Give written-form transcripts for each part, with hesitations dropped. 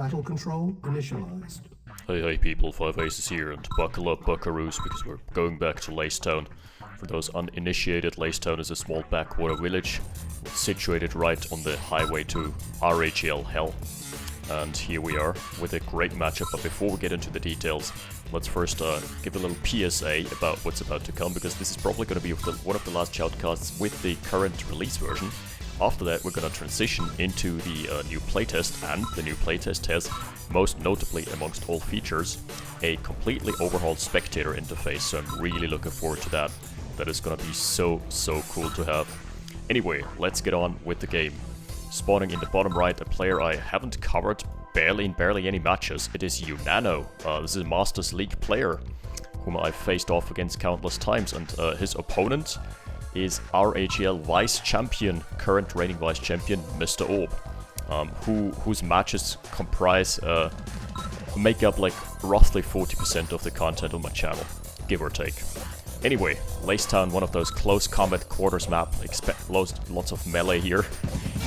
Battle control initialized. Hey people, 5 Aces here, and buckle up buckaroos, because we're going back to Lacetown. For those uninitiated, Lacetown is a small backwater village situated right on the highway to RHL Hell. And here we are with a great matchup, but before we get into the details, let's first give a little PSA about what's about to come, because this is probably going to be one of the last shoutcasts with the current release version. After that, we're going to transition into the new playtest, and the new playtest has, most notably amongst all features, a completely overhauled spectator interface, so I'm really looking forward to that. That is going to be so cool to have. Anyway, let's get on with the game. Spawning in the bottom right, a player I haven't covered barely any matches. It is Unano. This is a Masters League player whom I've faced off against countless times, and his opponent is RHL Vice Champion, current reigning Vice Champion, Mr. Orb, whose matches make up like roughly 40% of the content on my channel, give or take. Anyway, Lacetown, one of those close combat quarters map, expect lots of melee here,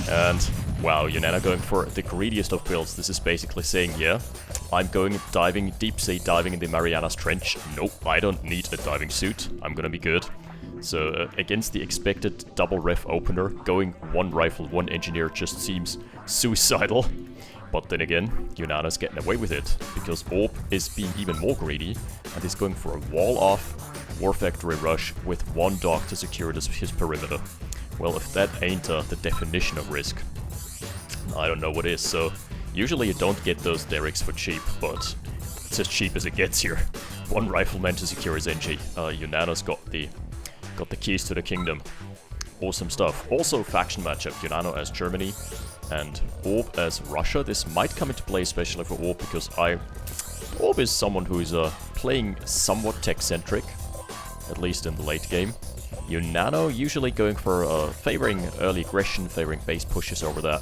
and wow, Unano going for the greediest of builds. This is basically saying, yeah, I'm going deep sea diving in the Marianas Trench. Nope, I don't need a diving suit, I'm gonna be good. So against the expected double ref opener, going one rifle, one engineer just seems suicidal. But then again, Unano's getting away with it, because Orb is being even more greedy and is going for a wall-off War Factory rush with one dog to secure his perimeter. Well, if that ain't the definition of risk, I don't know what is. So usually you don't get those derricks for cheap, but it's as cheap as it gets here. One rifleman to secure his NG. Unano's got the keys to the kingdom. Awesome stuff. Also, faction matchup, Unano as Germany and Orb as Russia. This might come into play especially for Orb, because Orb is someone who is playing somewhat tech-centric, at least in the late game. Unano usually going for favoring early aggression, favoring base pushes over that.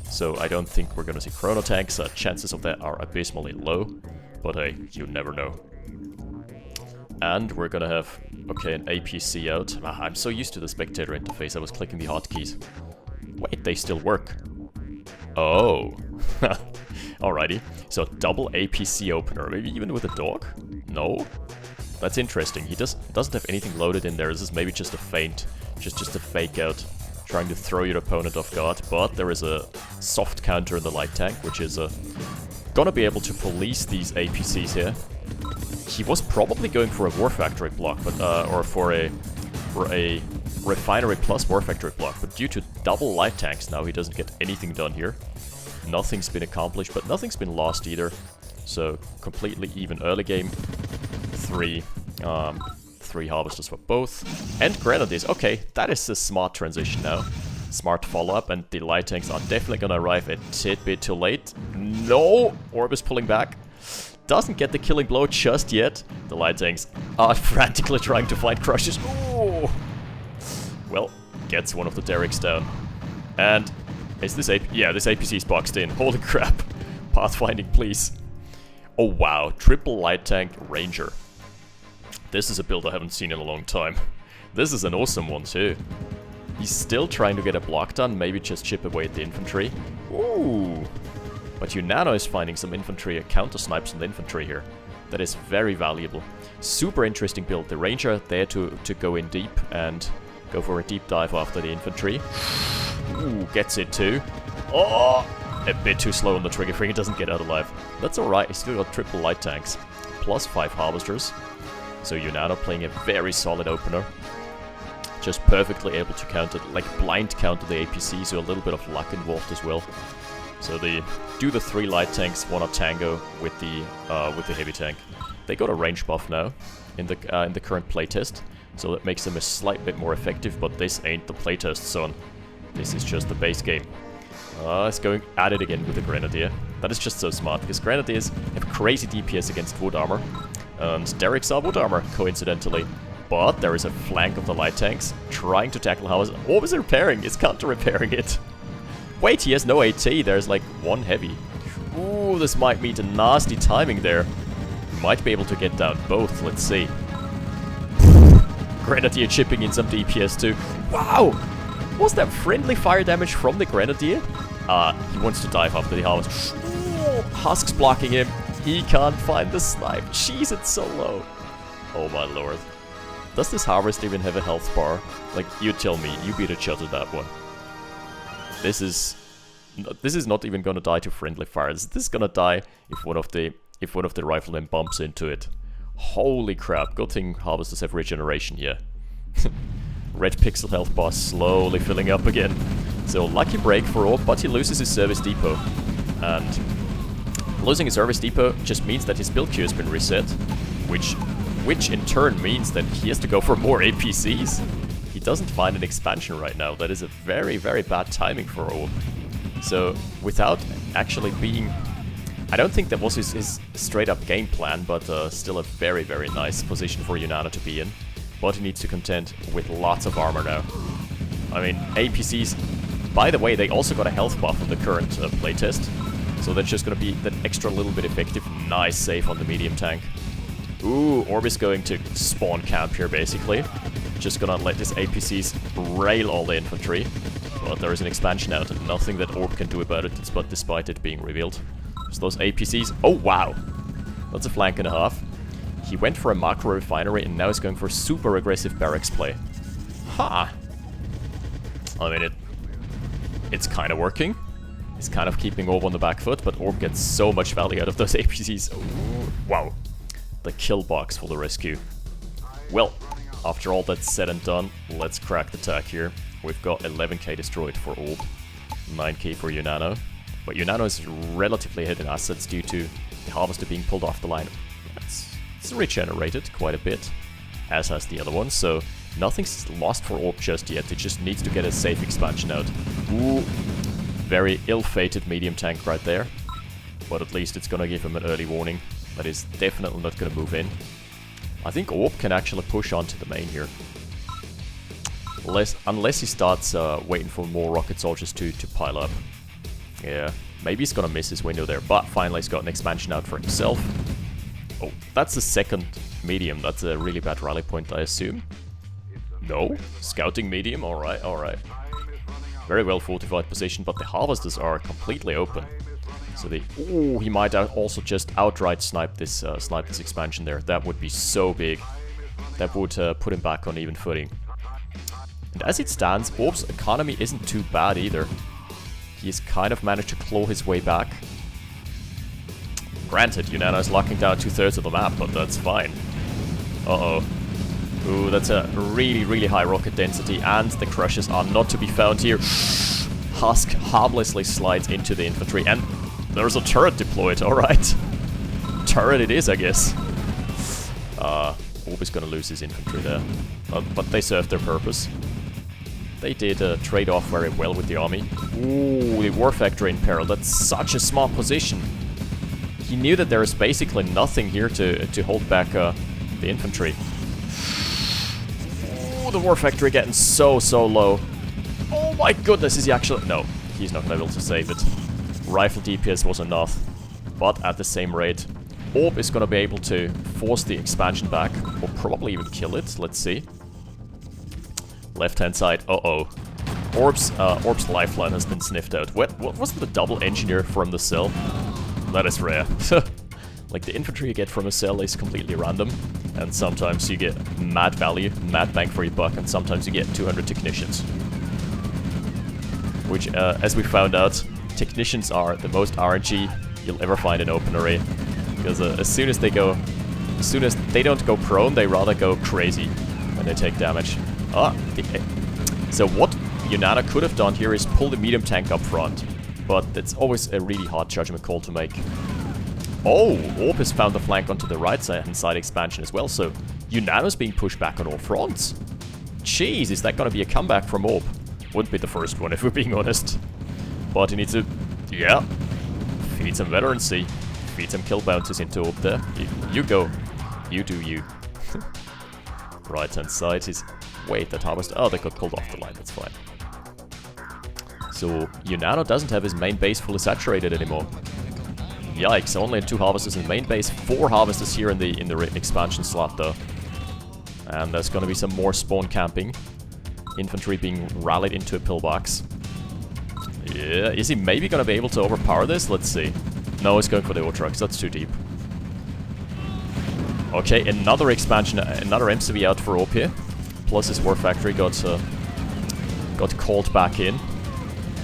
So I don't think we're gonna see chrono tanks. Chances of that are abysmally low, but hey, you never know. And we're gonna have, okay, an APC out. I'm so used to the spectator interface, I was clicking the hotkeys. Wait, they still work. Oh. Alrighty. So double APC opener, maybe even with a dog? No? That's interesting. He doesn't have anything loaded in there. This is maybe just a feint, just a fake out, trying to throw your opponent off guard. But there is a soft counter in the light tank, which is gonna be able to police these APCs here. He was probably going for a War Factory block, but or for a Refinery plus War Factory block, but due to double light tanks now, he doesn't get anything done here. Nothing's been accomplished, but nothing's been lost either. So completely even early game. Three harvesters for both, and grenadiers. Okay, that is a smart transition now. Smart follow-up, and the light tanks are definitely gonna arrive a tidbit too late. No! Orb is pulling back. Doesn't get the killing blow just yet. The light tanks are frantically trying to find crushes. Ooh! Well, gets one of the derricks down. And is this yeah, this APC is boxed in. Holy crap. Pathfinding, please. Oh wow, triple light tank ranger. This is a build I haven't seen in a long time. This is an awesome one too. He's still trying to get a block done, maybe just chip away at the infantry. Ooh! But Unano is finding some infantry, counter snipes on the infantry here. That is very valuable. Super interesting build. The ranger there to go in deep and go for a deep dive after the infantry. Ooh, gets it too. Oh! A bit too slow on the trigger finger, doesn't get out alive. That's alright, he's still got triple light tanks. Plus 5 harvesters. So Unano playing a very solid opener. Just perfectly able to counter, like blind counter the APC, so a little bit of luck involved as well. So they do the 3 light tanks, 1 up Tango with the heavy tank. They got a range buff now in the current playtest, so that makes them a slight bit more effective. But this ain't the playtest, son. This is just the base game. It's going at it again with the Grenadier. That is just so smart, because Grenadiers have crazy DPS against wood armor, and derricks are wood armor, coincidentally. But there is a flank of the light tanks trying to tackle Howard. Orb is repairing, it's counter-repairing it. Wait, he has no AT, there's like 1 heavy. Ooh, this might mean a nasty timing there. Might be able to get down both, let's see. Grenadier chipping in some DPS too. Wow! Was that friendly fire damage from the Grenadier? He wants to dive after the harvest. Husk's blocking him. He can't find the snipe. Jeez, it's so low. Oh my lord. Does this Harvest even have a health bar? Like, you tell me. You be the judge of that one. This is not even gonna die to friendly fire. This is gonna die if one of the riflemen bumps into it. Holy crap! Good thing Harvesters have regeneration here. Red pixel health bar slowly filling up again. So lucky break for Orb, but he loses his service depot. And losing his service depot just means that his build queue has been reset, which in turn means that he has to go for more APCs. He doesn't find an expansion right now. That is a very, very bad timing for Orb. So without actually being... I don't think that was his straight up game plan, but still a very, very nice position for Unano to be in. But he needs to contend with lots of armor now. I mean, APCs, by the way, they also got a health buff in the current playtest. So that's just gonna be that extra little bit effective. Nice save on the medium tank. Ooh, Orb is going to spawn camp here, basically. Just gonna let his APCs rail all the infantry. But there is an expansion out, and nothing that Orb can do about it, despite it being revealed. So those APCs... Oh, wow! That's a flank and a half. He went for a macro refinery, and now he's going for super aggressive barracks play. Ha! I mean, it's kind of working. He's kind of keeping Orb on the back foot, but Orb gets so much value out of those APCs. Ooh, wow. The kill box for the rescue. Well, after all that's said and done, let's crack the tag here. We've got 11k destroyed for Orb, 9k for Unano. But Unano is relatively ahead in assets due to the Harvester being pulled off the line. It's regenerated quite a bit, as has the other one, so nothing's lost for Orb just yet. It just needs to get a safe expansion out. Ooh, very ill-fated medium tank right there. But at least it's gonna give him an early warning. That is definitely not gonna move in. I think Orb can actually push on to the main here. Unless he starts waiting for more rocket soldiers to pile up. Yeah, maybe he's gonna miss his window there, but finally he's got an expansion out for himself. Oh, that's the second medium. That's a really bad rally point, I assume. No? Scouting medium? Alright, alright. Very well fortified position, but the Harvesters are completely open. So they... Ooh, he might also just outright snipe this expansion there. That would be so big. That would put him back on even footing. And as it stands, Orb's economy isn't too bad either. He's kind of managed to claw his way back. Granted, Unano is locking down 2/3 of the map, but that's fine. Uh-oh. Ooh, that's a really, really high rocket density, and the crushes are not to be found here. Husk harmlessly slides into the infantry, and there's a turret deployed, alright. Turret it is, I guess. Orb is gonna lose his infantry there. But they served their purpose. They did trade off very well with the army. Ooh, the war factory in peril. That's such a smart position. He knew that there is basically nothing here to hold back the infantry. Ooh, the war factory getting so low. Oh my goodness, is he actually... No, he's not able to save it. Rifle DPS was enough. But at the same rate, Orb is going to be able to force the expansion back, or probably even kill it. Let's see. Left-hand side, uh-oh. Orb's lifeline has been sniffed out. What was the double engineer from the cell? That is rare. Like, the infantry you get from a cell is completely random, and sometimes you get mad value, mad bang for your buck, and sometimes you get 200 technicians. Which, as we found out, technicians are the most RNG you'll ever find in OpenRA. Because as soon as they don't go prone, they rather go crazy when they take damage. So what Unano could have done here is pull the medium tank up front, but it's always a really hard judgment call to make. Oh, Orb has found the flank onto the right side expansion as well, so Unano's being pushed back on all fronts. Jeez, is that gonna be a comeback from Orb? Wouldn't be the first one, if we're being honest. But he needs to... Yeah. Feed some veterancy. Feed some kill bounces into Orb there. You go. You do you. Right-hand side is... Wait, that harvest... Oh, they got pulled off the line, that's fine. So, Unano doesn't have his main base fully saturated anymore. Yikes, only 2 harvesters in main base, 4 harvesters here in the expansion slot though. And there's gonna be some more spawn camping. Infantry being rallied into a pillbox. Yeah, is he maybe gonna be able to overpower this? Let's see. No, he's going for the Ultrax. That's too deep. Okay, another expansion, another MCV out for Orb here. Plus his War Factory got called back in.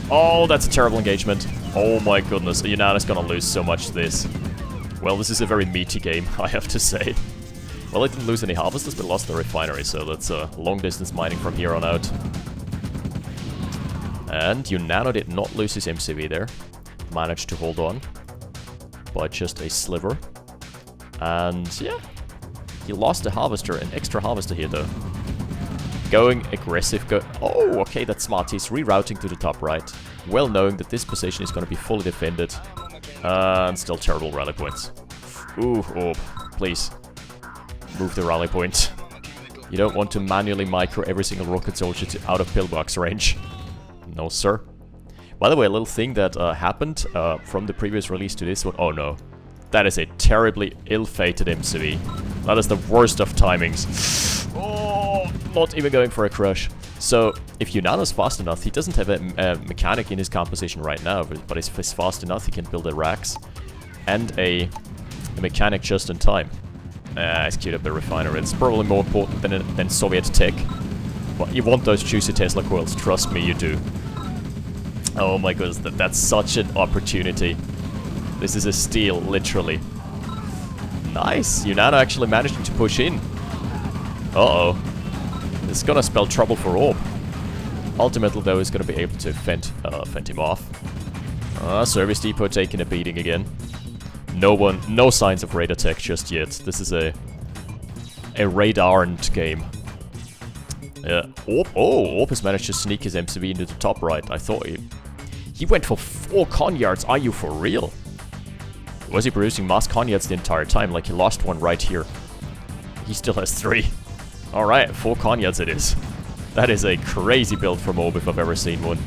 Oh, that's a terrible engagement. Oh my goodness, Unano's gonna lose so much to this. Well, this is a very meaty game, I have to say. Well, it didn't lose any harvesters, but lost the refinery, so that's long distance mining from here on out. And Unano did not lose his MCV there. Managed to hold on by just a sliver. And yeah, he lost a harvester, an extra harvester here though. Going aggressive, oh, okay, that's smart. He's rerouting to the top right, well knowing that this position is going to be fully defended. And still terrible rally points. Ooh, Orb, please. Move the rally point. You don't want to manually micro every single rocket soldier to out of pillbox range. No, sir. By the way, a little thing that happened from the previous release to this one. Oh no. That is a terribly ill-fated MCV. That is the worst of timings. Oh, not even going for a crush. So, if Unano's fast enough, he doesn't have a mechanic in his composition right now, but if he's fast enough, he can build a Rax and a mechanic just in time. He's queued up the refinery. It's probably more important than Soviet tech. But you want those juicy Tesla coils, trust me, you do. Oh my goodness, that's such an opportunity. This is a steal, literally. Nice! Unano actually managing to push in. Uh-oh. This is gonna spell trouble for Orb. Ultimately, though, he's gonna be able to fend him off. Service depot taking a beating again. No signs of radar tech just yet. This is a radar-ned game. Orb has managed to sneak his MCV into the top right. I thought he went for 4 Conyards. Are you for real? Was he producing mass Conyards the entire time? Like, he lost one right here. He still has 3. Alright, 4 Conyards it is. That is a crazy build from Orb if I've ever seen one.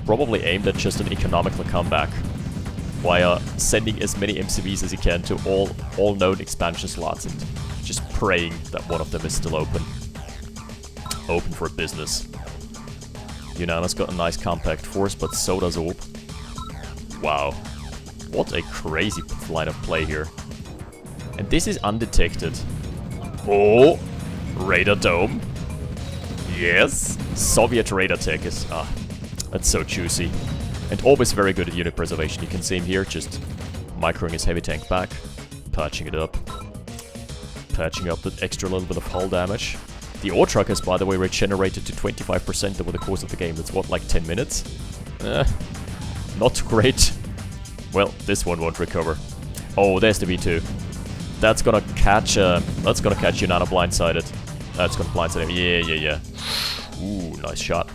Probably aimed at just an economical comeback. Via sending as many MCVs as he can to all known expansion slots and just praying that one of them is still open. Open for business. Unano's got a nice compact force, but so does Orb. Wow. What a crazy line of play here. And this is undetected. Oh! Radar Dome. Yes! Soviet radar tech is... that's so juicy. And Orb is very good at unit preservation. You can see him here, just microing his heavy tank back. Patching it up. Patching up the extra little bit of hull damage. The ore truck has, by the way, regenerated to 25% over the course of the game. That's what, like 10 minutes? Not great. Well, this one won't recover. Oh, there's the V2. That's gonna catch Unano blindsided. That's gonna blindside him. Yeah. Ooh, nice shot.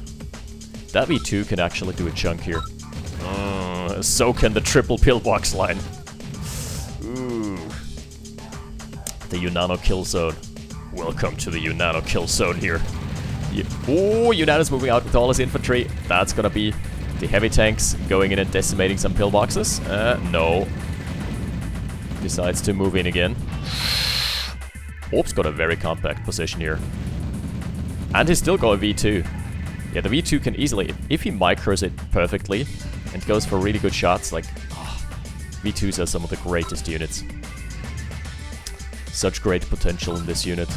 That V2 can actually do a chunk here. So can the triple pillbox line. Ooh. The Unano kill zone. Welcome to the Unano kill zone here. Oh, Unano's moving out with all his infantry. That's gonna be the heavy tanks going in and decimating some pillboxes. No. Decides to move in again. Orb's got a very compact position here. And he's still got a V2. Yeah, the V2 can easily, if he micros it perfectly and goes for really good shots, like, V2s are some of the greatest units. Such great potential in this unit.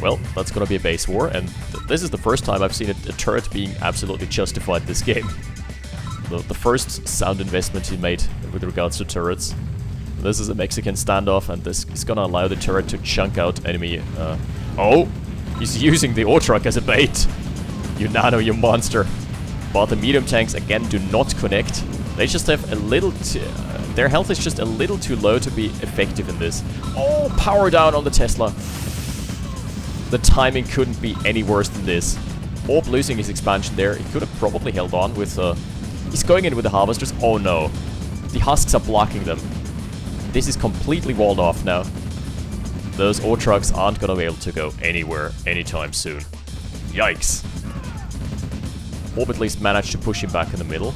Well, that's gonna be a base war, and this is the first time I've seen a turret being absolutely justified this game. The first sound investment he made with regards to turrets. This is a Mexican standoff, and this is gonna allow the turret to chunk out enemy... oh! He's using the ore truck as a bait! Unano, you monster! But the medium tanks, again, do not connect. They just have a little... their health is just a little too low to be effective in this. Oh, power down on the Tesla! The timing couldn't be any worse than this. Orb losing his expansion there. He could have probably held on with... he's going in with the harvesters. Oh no. The husks are blocking them. This is completely walled off now. Those ore trucks aren't gonna be able to go anywhere anytime soon. Yikes. Orb at least managed to push him back in the middle.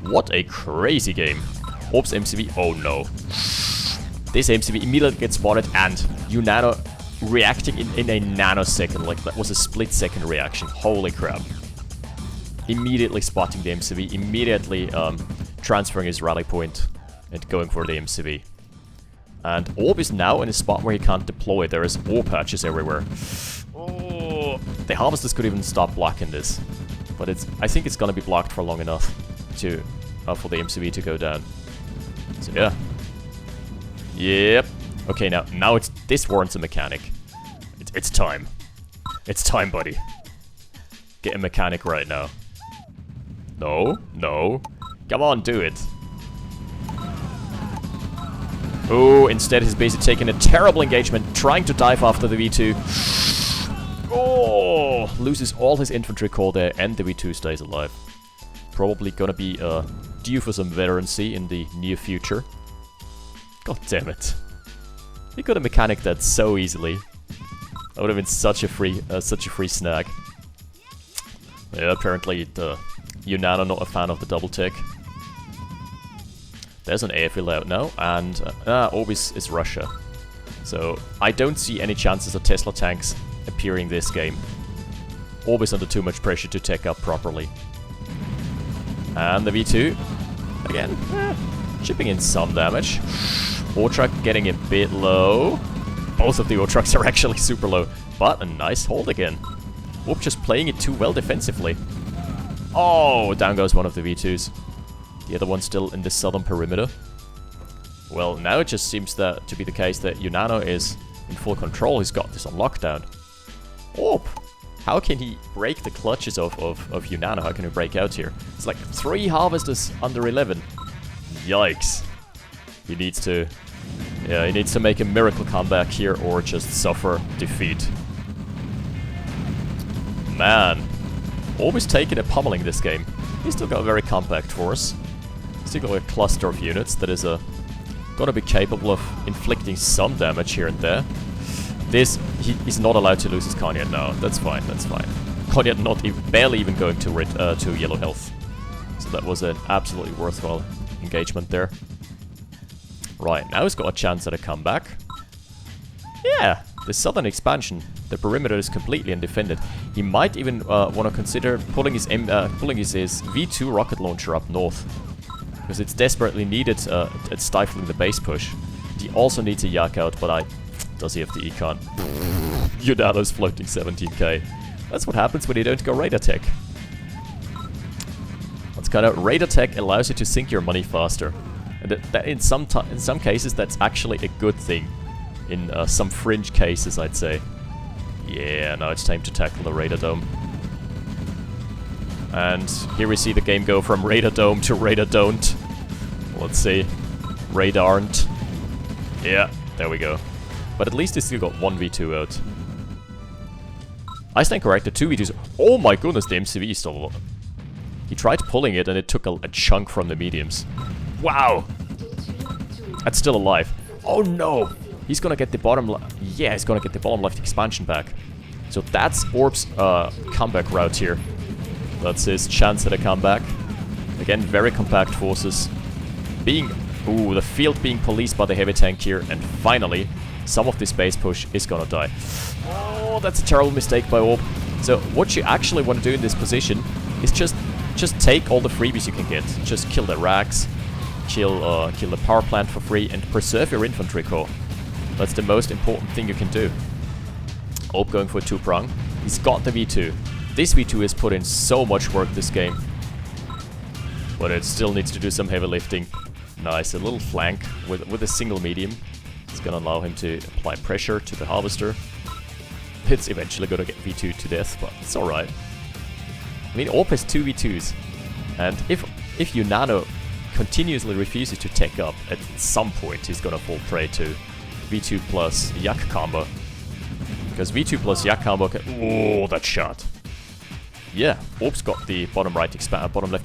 What a crazy game. Orb's MCV, oh no. This MCV immediately gets spotted and Unano reacting in a nanosecond. Like, that was a split-second reaction. Holy crap. Immediately spotting the MCV, immediately transferring his rally point and going for the MCV. And Orb is now in a spot where he can't deploy. There is ore patches everywhere. Oh, the Harvesters could even stop blocking this. But I think it's gonna be blocked for long enough to for the MCV to go down. So yeah. Yep. Okay, now this warrants a mechanic. It's time. It's time, buddy. Get a mechanic right now. No. Come on, do it. Oh, instead he's basically taking a terrible engagement, trying to dive after the V2. Oh, loses all his infantry core there, and the V2 stays alive. Probably gonna be due for some veterancy in the near future. God damn it. He could have mechanicked that so easily. That would have been such a free snag. Yeah, apparently the Unano not a fan of the double tick. There's an airfield out now, and Orbis is Russia. So I don't see any chances of Tesla tanks appearing this game. Orbis under too much pressure to tech up properly. And the V2, again, chipping in some damage. Ore truck getting a bit low. Both of the ore trucks are actually super low, but a nice hold again. Orb just playing it too well defensively. Oh, down goes one of the V2s. The other one still in the southern perimeter. Well, now it just seems to be the case that Unano is in full control. He's got this on lockdown. Orb! How can he break the clutches of Unano? How can he break out here? It's like 3 Harvesters under 11. Yikes. He needs to make a miracle comeback here or just suffer defeat. Man. Orb is taking a pummeling this game. He's still got a very compact force. Still got a cluster of units that is gonna be capable of inflicting some damage here and there. He's not allowed to lose his Cognac now. That's fine, that's fine. Cognac barely even going to yellow health. So that was an absolutely worthwhile engagement there. Right, now he's got a chance at a comeback. Yeah, the southern expansion. The perimeter is completely undefended. He might even want to consider pulling his V2 rocket launcher up north. Because it's desperately needed at stifling the base push. He also needs a yak out, but does he have the econ? Unano's floating 17k. That's what happens when you don't go radar tech. That's kind of radar tech allows you to sink your money faster. And that in some cases that's actually a good thing. In some fringe cases, I'd say. Yeah, now it's time to tackle the radar dome. And here we see the game go from radar dome to radar don't. Let's see. Radaren't. Yeah, there we go. But at least he still got 1 V2 out. I stand corrected, 2 V2s. Oh my goodness, the MCV is still... He tried pulling it and it took a chunk from the mediums. Wow! That's still alive. Oh no! He's gonna get the bottom yeah, he's gonna get the bottom left expansion back. So that's Orb's comeback route here. That's his chance at a comeback. Again, very compact forces. The field being policed by the heavy tank here. And finally, some of this base push is gonna die. Oh, that's a terrible mistake by Orb. So what you actually want to do in this position is just take all the freebies you can get. Just kill the racks, kill the power plant for free, and preserve your infantry core. That's the most important thing you can do. Orb going for a 2-prong. He's got the V2. This V2 has put in so much work this game. But it still needs to do some heavy lifting. Nice, a little flank with a single medium. It's gonna allow him to apply pressure to the Harvester. It's eventually gonna get V2 to death, but it's alright. I mean, Orb has 2 V2s. And if Unano continuously refuses to take up, at some point he's gonna fall prey to V2 plus Yak combo. Because V2 plus Yak combo can... Oh, that shot. Yeah, Orb's got the bottom left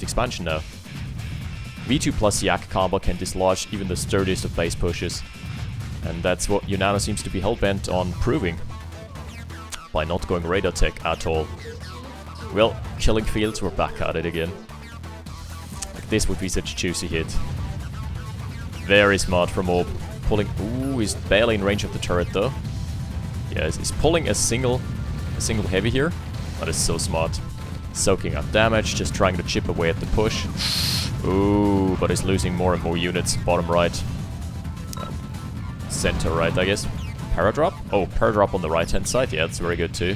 expansion now. V2 plus Yak combo can dislodge even the sturdiest of base pushes. And that's what Unano seems to be hellbent on proving. By not going radar tech at all. Well, killing fields, we're back at it again. Like this would be such a juicy hit. Very smart from Orb. Pulling... Ooh, he's barely in range of the turret though. Yeah, he's pulling a single heavy here. That is so smart. Soaking up damage, just trying to chip away at the push. Ooh, but he's losing more and more units. Bottom right. Center right, I guess. Paradrop? Oh, paradrop on the right-hand side. Yeah, that's very good too.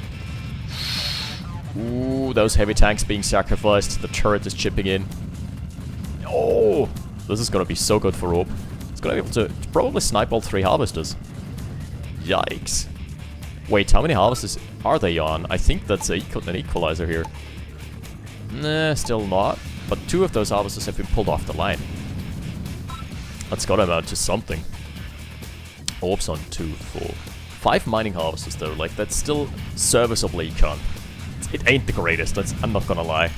Ooh, those heavy tanks being sacrificed. The turret is chipping in. Oh, this is gonna be so good for Orb. He's gonna be able to probably snipe all 3 harvesters. Yikes. Wait, how many harvesters are they on? I think that's an equalizer here. Nah, still not. But 2 of those harvesters have been pulled off the line. That's gotta amount to something. Orbs on 2, 4. 5 mining harvesters though, like that's still serviceable econ. It ain't the greatest, I'm not gonna lie.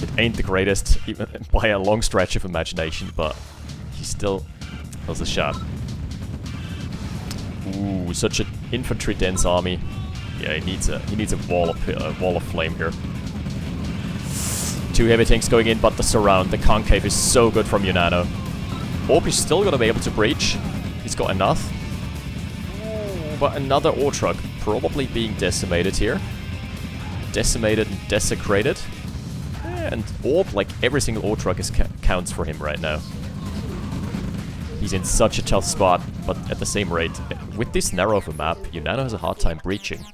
It ain't the greatest, even by a long stretch of imagination, but he still does a shot. Ooh, such an infantry dense army. Yeah, he needs a wall of flame here. 2 heavy tanks going in, but the surround, the concave is so good from Unano. Orb is still gonna be able to breach. He's got enough. Ooh, but another ore truck probably being decimated here. Decimated and desecrated. And Orb, like every single ore truck counts for him right now. He's in such a tough spot, but at the same rate, with this narrow of a map, Unano has a hard time breaching.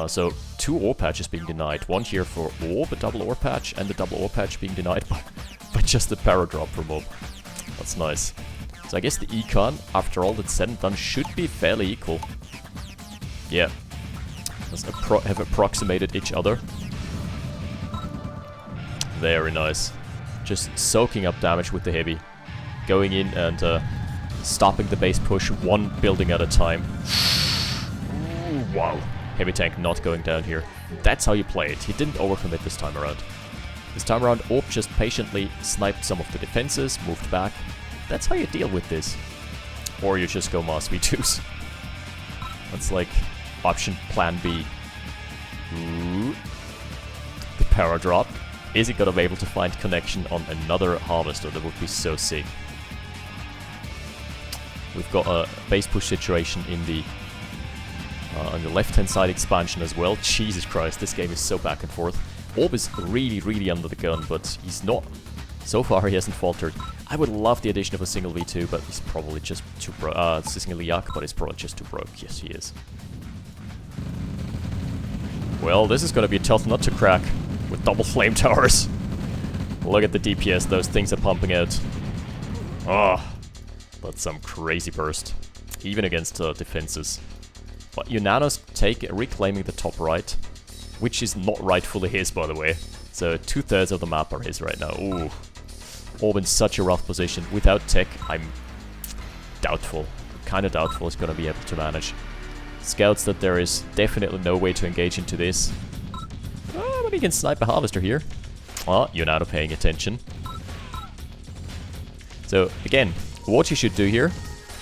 So 2 ore patches being denied. 1 here for Orb, a double ore patch, and the double ore patch being denied by just the paradrop from Orb. That's nice. So I guess the econ, after all that's said and done, should be fairly equal. Yeah. Have approximated each other. Very nice. Just soaking up damage with the heavy. Going in and stopping the base push 1 building at a time. Ooh, wow. Heavy tank not going down here. That's how you play it. He didn't overcommit this time around. This time around, Orb just patiently sniped some of the defenses, moved back. That's how you deal with this. Or you just go Mars V2s. That's like option plan B. Ooh. The paradrop. Is he gonna be able to find connection on another harvester? That would be so sick. We've got a base push situation in the on the left-hand side expansion as well. Jesus Christ, this game is so back and forth. Orb is really, really under the gun, but he's not. So far, he hasn't faltered. I would love the addition of a single V2, but he's probably just too broke. It's a single Yak, but he's probably just too broke. Yes, he is. Well, this is gonna be a tough nut to crack with double flame towers. Look at the DPS those things are pumping out. Oh, that's some crazy burst. Even against defenses. But Unano's reclaiming the top right, which is not rightfully his, by the way. So 2/3 of the map are his right now. Ooh. Orb in such a rough position. Without tech, I'm doubtful. Kind of doubtful he's going to be able to manage. Scouts that there is definitely no way to engage into this. Oh, but he can snipe a harvester here. Oh, Unano paying attention. So, again, what you should do here,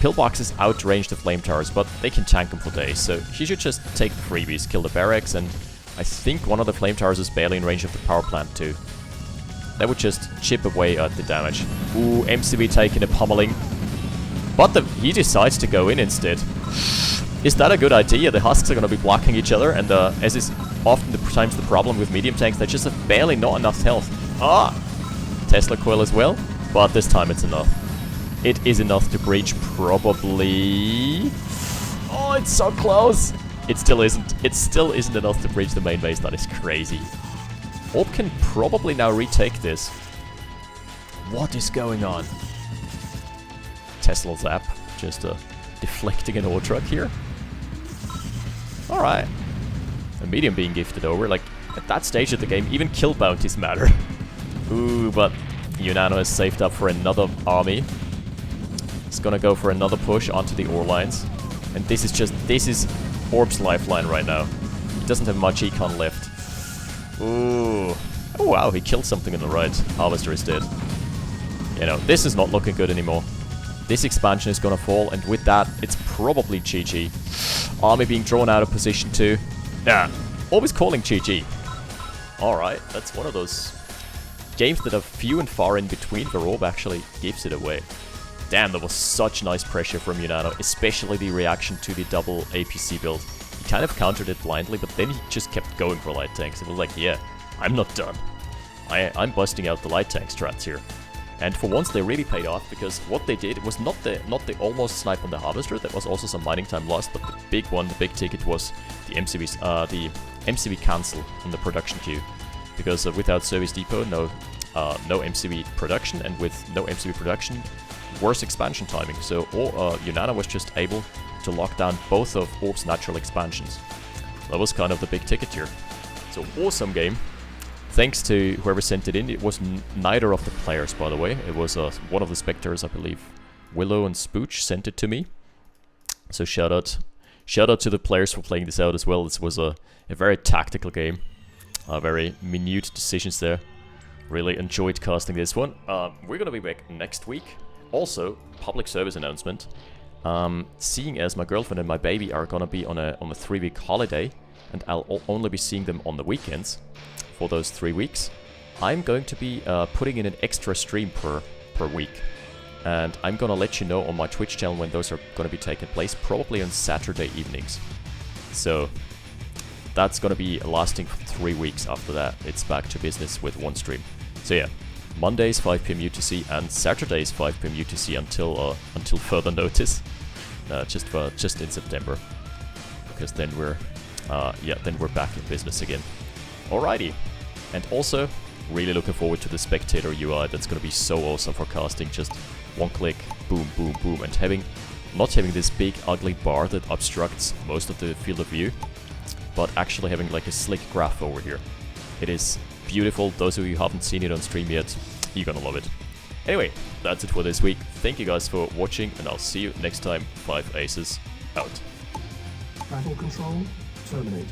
pillboxes outrange the flame towers, but they can tank them for days. So he should just take the freebies, kill the barracks, and I think one of the flame towers is barely in range of the power plant too. That would just chip away at the damage. Ooh, MCV taking a pummeling. But he decides to go in instead. Is that a good idea? The husks are going to be blocking each other, and as is often times the problem with medium tanks, they just have barely not enough health. Ah! Tesla coil as well, but this time it's enough. It is enough to breach, probably. Oh, it's so close! It still isn't. It still isn't enough to breach the main base. That is crazy. Orb can probably now retake this. What is going on? Tesla zap, just deflecting an ore truck here. Alright. A medium being gifted over. Like, at that stage of the game, even kill bounties matter. Ooh, but Unano has saved up for another army. He's gonna go for another push onto the ore lines. And this is Orb's lifeline right now. He doesn't have much econ left. Ooh. Oh wow, he killed something on the right. Harvester is dead. You know, this is not looking good anymore. This expansion is gonna fall, and with that, it's probably GG. Army being drawn out of position too. Yeah, always calling GG. Alright, that's one of those games that are few and far in between where Orb actually gives it away. Damn, that was such nice pressure from Unano, especially the reaction to the double APC build. He kind of countered it blindly, but then he just kept going for light tanks. It was like, yeah, I'm not done. I'm busting out the light tank strats here. And for once they really paid off, because what they did was not the almost snipe on the harvester, that was also some mining time lost, but the big one, the big ticket was the MCV cancel on the production queue. Because without service depot, no MCV production, and with no MCV production, worse expansion timing. So Unano was just able to lock down both of Orb's natural expansions. That was kind of the big ticket here. So awesome game. Thanks to whoever sent it in. It was neither of the players, by the way. It was one of the spectators, I believe. Willow and Spooch sent it to me. So shout out to the players for playing this out as well. This was a very tactical game. Very minute decisions there. Really enjoyed casting this one. We're gonna be back next week. Also, public service announcement. Seeing as my girlfriend and my baby are gonna be on a 3-week holiday, and I'll only be seeing them on the weekends for those 3 weeks, I'm going to be putting in an extra stream per week. And I'm gonna let you know on my Twitch channel when those are gonna be taking place, probably on Saturday evenings. So that's gonna be lasting for 3 weeks. After that, it's back to business with one stream. So yeah, Mondays 5 PM UTC and Saturdays 5 PM UTC until further notice. Just in September, because then we're back in business again. Alrighty, and also really looking forward to the spectator UI. That's gonna be so awesome for casting. Just one click, boom, boom, boom, and not having this big ugly bar that obstructs most of the field of view, but actually having like a slick graph over here. It is beautiful. Those of you who haven't seen it on stream yet, you're gonna love it. Anyway, that's it for this week. Thank you guys for watching, and I'll see you next time. 5 Aces out. Battle control terminated.